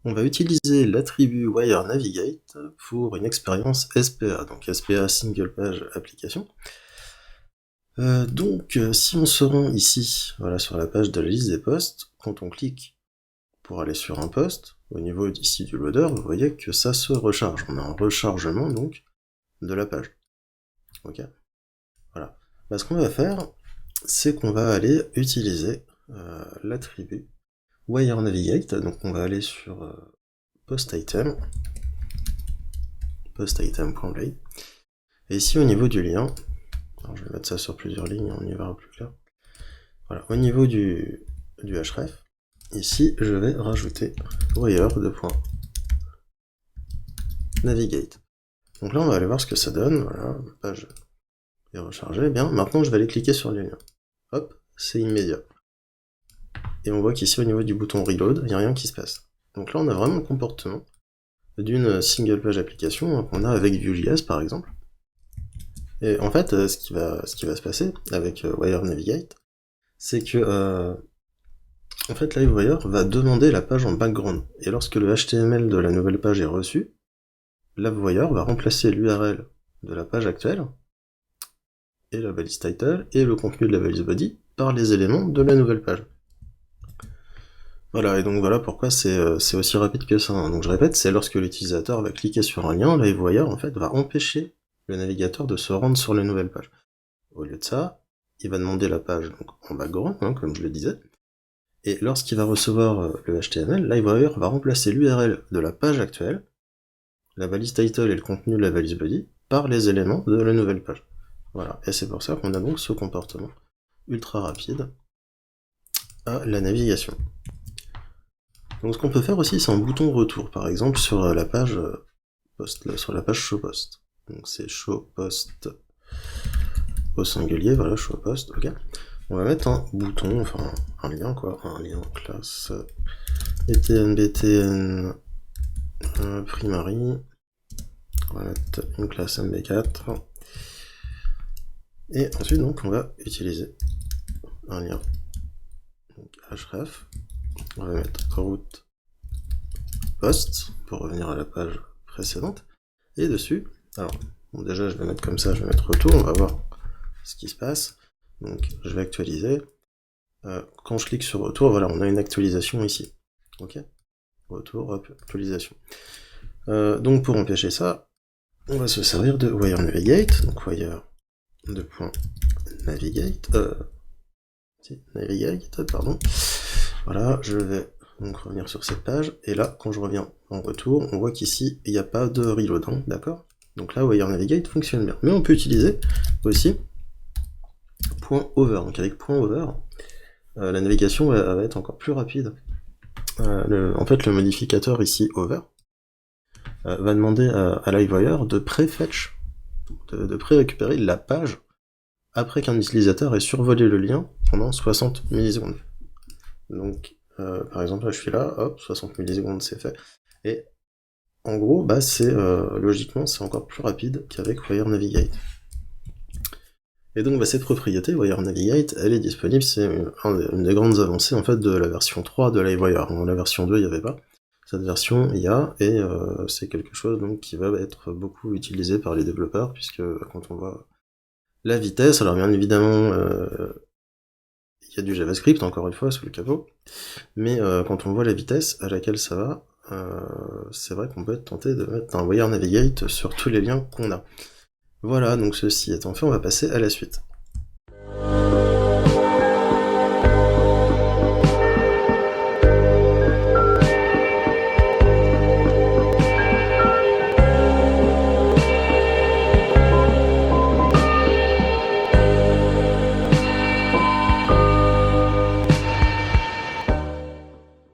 on va utiliser l'attribut WireNavigate pour une expérience SPA, donc SPA Single Page Application. Si on se rend ici, voilà, sur la page de la liste des posts, quand on clique pour aller sur un post, au niveau ici du loader, vous voyez que ça se recharge. On a un rechargement donc de la page. Ok. Voilà. Ce qu'on va faire, c'est qu'on va aller utiliser l'attribut WireNavigate. Donc on va aller sur post-item, post-item.lay. Et ici au niveau du lien, alors je vais mettre ça sur plusieurs lignes, on y verra plus clair. Voilà, au niveau du href, ici je vais rajouter wire de point navigate. Donc là on va aller voir ce que ça donne, voilà, la page est rechargée, bien. Maintenant je vais aller cliquer sur les liens. Hop, c'est immédiat. Et on voit qu'ici au niveau du bouton reload, il n'y a rien qui se passe. Donc là on a vraiment le comportement d'une single page application qu'on a avec Vue.js par exemple. Et en fait, ce qui va se passer avec WireNavigate, c'est que en fait, LiveWire va demander la page en background. Et lorsque le HTML de la nouvelle page est reçu, LiveWire va remplacer l'URL de la page actuelle, et la balise title, et le contenu de la balise body, par les éléments de la nouvelle page. Voilà, et donc voilà pourquoi c'est aussi rapide que ça. Donc je répète, c'est lorsque l'utilisateur va cliquer sur un lien, LiveWire en fait va empêcher le navigateur de se rendre sur la nouvelle page. Au lieu de ça, il va demander la page donc, en background, comme je le disais, et lorsqu'il va recevoir le HTML, LiveWire va remplacer l'URL de la page actuelle, la balise title et le contenu de la balise body, par les éléments de la nouvelle page. Voilà, et c'est pour ça qu'on a donc ce comportement ultra rapide à la navigation. Donc ce qu'on peut faire aussi, c'est un bouton retour, par exemple sur la page post, là, sur la page show post. Donc c'est show post au singulier, voilà, show post, ok. On va mettre un bouton, enfin un lien quoi, un lien classe btn primary. On va mettre une classe mb4. Et ensuite donc on va utiliser un lien donc href. On va mettre route post pour revenir à la page précédente. Et dessus, alors bon, déjà je vais mettre comme ça, je vais mettre retour, on va voir ce qui se passe. Donc je vais actualiser. Quand je clique sur retour, voilà, on a une actualisation ici. Ok. Retour, hop, actualisation. Donc pour empêcher ça, on va se servir de WireNavigate, donc wire de point navigate, navigate, pardon. Voilà, je vais donc revenir sur cette page, et là, quand je reviens en retour, on voit qu'ici, il n'y a pas de reload, hein, d'accord? Donc là, WireNavigate fonctionne bien. Mais on peut utiliser aussi .over, donc avec .over, la navigation va être encore plus rapide. En fait, le modificateur ici, over, va demander à LiveWire de pré-fetch, de pré-récupérer la page après qu'un utilisateur ait survolé le lien pendant 60 millisecondes. Donc, par exemple, là je suis là, hop, 60 millisecondes c'est fait. Et en gros, c'est logiquement c'est encore plus rapide qu'avec WireNavigate. Et donc cette propriété, WireNavigate, elle est disponible, c'est une des grandes avancées en fait de la version 3 de LiveWire. Dans la version 2, il n'y avait pas. Cette version, il y a, et c'est quelque chose donc qui va être beaucoup utilisé par les développeurs, puisque quand on voit la vitesse, alors bien évidemment, il y a du JavaScript, encore une fois, sous le capot, mais quand on voit la vitesse à laquelle ça va, c'est vrai qu'on peut être tenté de mettre un WireNavigate sur tous les liens qu'on a. Voilà, donc ceci étant fait, on va passer à la suite.